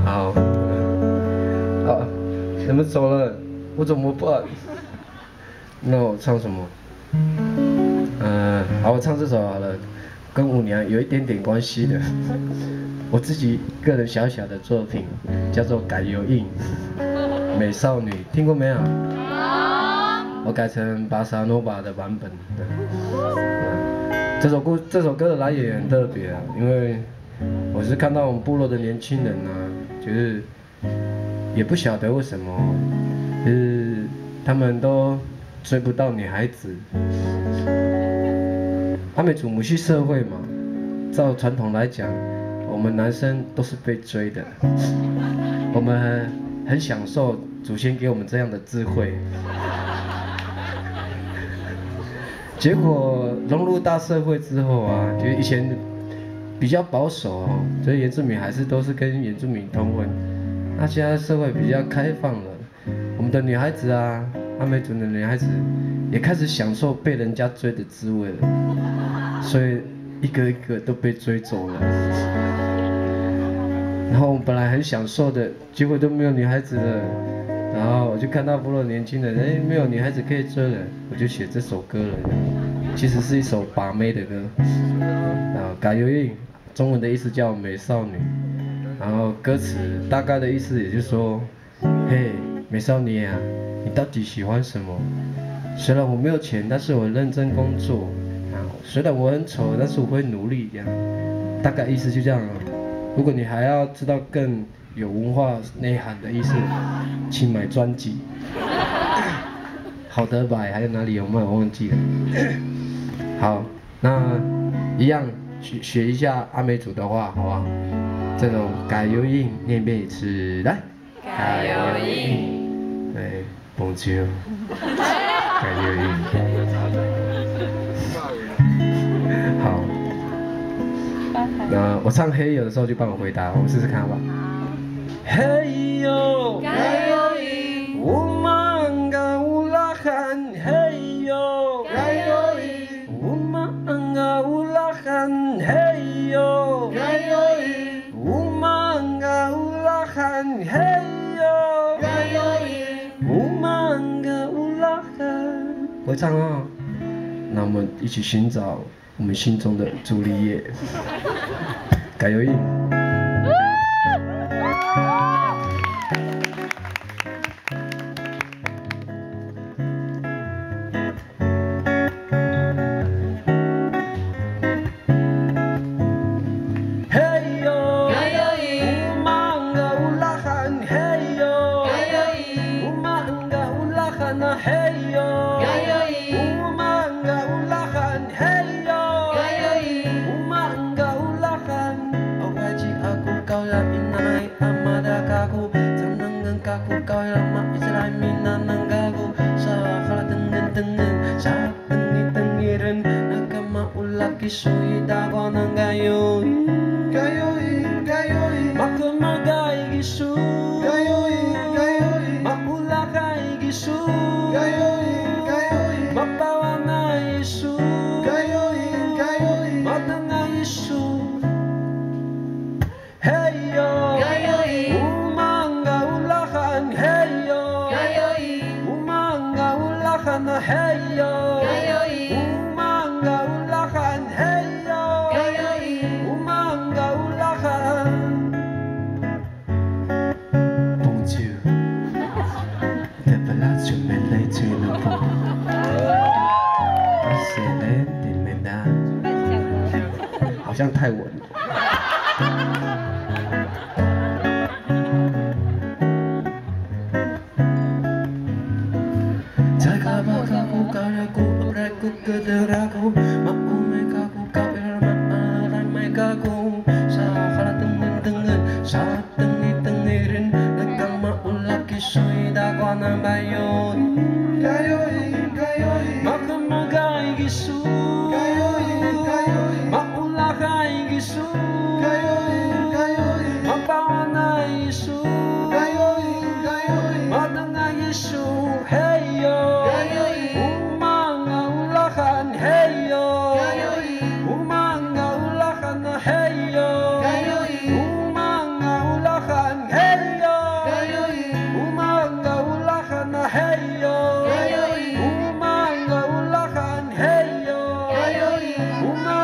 好，好，你们走了，我怎么办？那我唱什么？好，我唱这首好了，跟舞娘有一点点关系的，我自己个人小小的作品，叫做《改油印》，美少女，听过没有？我改成巴萨诺瓦的版本的。这首歌的来源也很特别啊，因为我是看到我们部落的年轻人啊，就是也不晓得为什么，就是他们都追不到女孩子。阿美族母系社会嘛，照传统来讲，我们男生都是被追的，我们很享受祖先给我们这样的智慧。结果融入大社会之后啊，就以前比较保守哦，所以原住民还是都是跟原住民通婚。那现在社会比较开放了，我们的女孩子啊，阿美族的女孩子也开始享受被人家追的滋味了，所以一个一个都被追走了。然后我们本来很享受的，结果都没有女孩子了。然后我就看到部落年轻人，哎，没有女孩子可以追了，我就写这首歌了。其实是一首把妹的歌，改油印，中文的意思叫美少女。然后歌词大概的意思也就是说，嘿，美少女啊，你到底喜欢什么？虽然我没有钱，但是我认真工作。虽然我很丑，但是我会努力。这样，大概意思就这样了。如果你还要知道更有文化内涵的意思，请买专辑。好的吧？还有哪里有卖？我忘记了。好，那一样学一下阿美族的话，好不好？这种改油印念遍一次，来。改油印。对，Bonjour。改油印。好。那我唱黑油的时候就帮我回答，我们试试看好不好？嘿呦，改油印。乌曼嘎乌拉罕，嘿呦，改油印。乌曼嘎乌拉罕，嘿呦，改油印。乌曼嘎乌拉罕，嘿呦，改油印。乌曼嘎乌拉罕。会唱哦，那我们一起寻找我们心中的朱丽叶。改油印。Sui da guana gayo makuma gai gisu makula gai gisu mapawana isu matanga isu hey yo umanga ulahan hey yo umanga ulahan hey yo umanga ulahan hey yo umanga ulahan Bonjour de palazzo belle tu no po Excelente menda 好像泰文Jaga-bagaku karaku amraku kederaku maumekaku kaku sa kalatengen-tengen sa tengi-tengirin nakama ulaki suida kwana bayon makamagai gisu maulakai gisu mapawanai isu madangai isu hey yo umanga ulakan hey yo umanga ulakan hey yo umanga 我们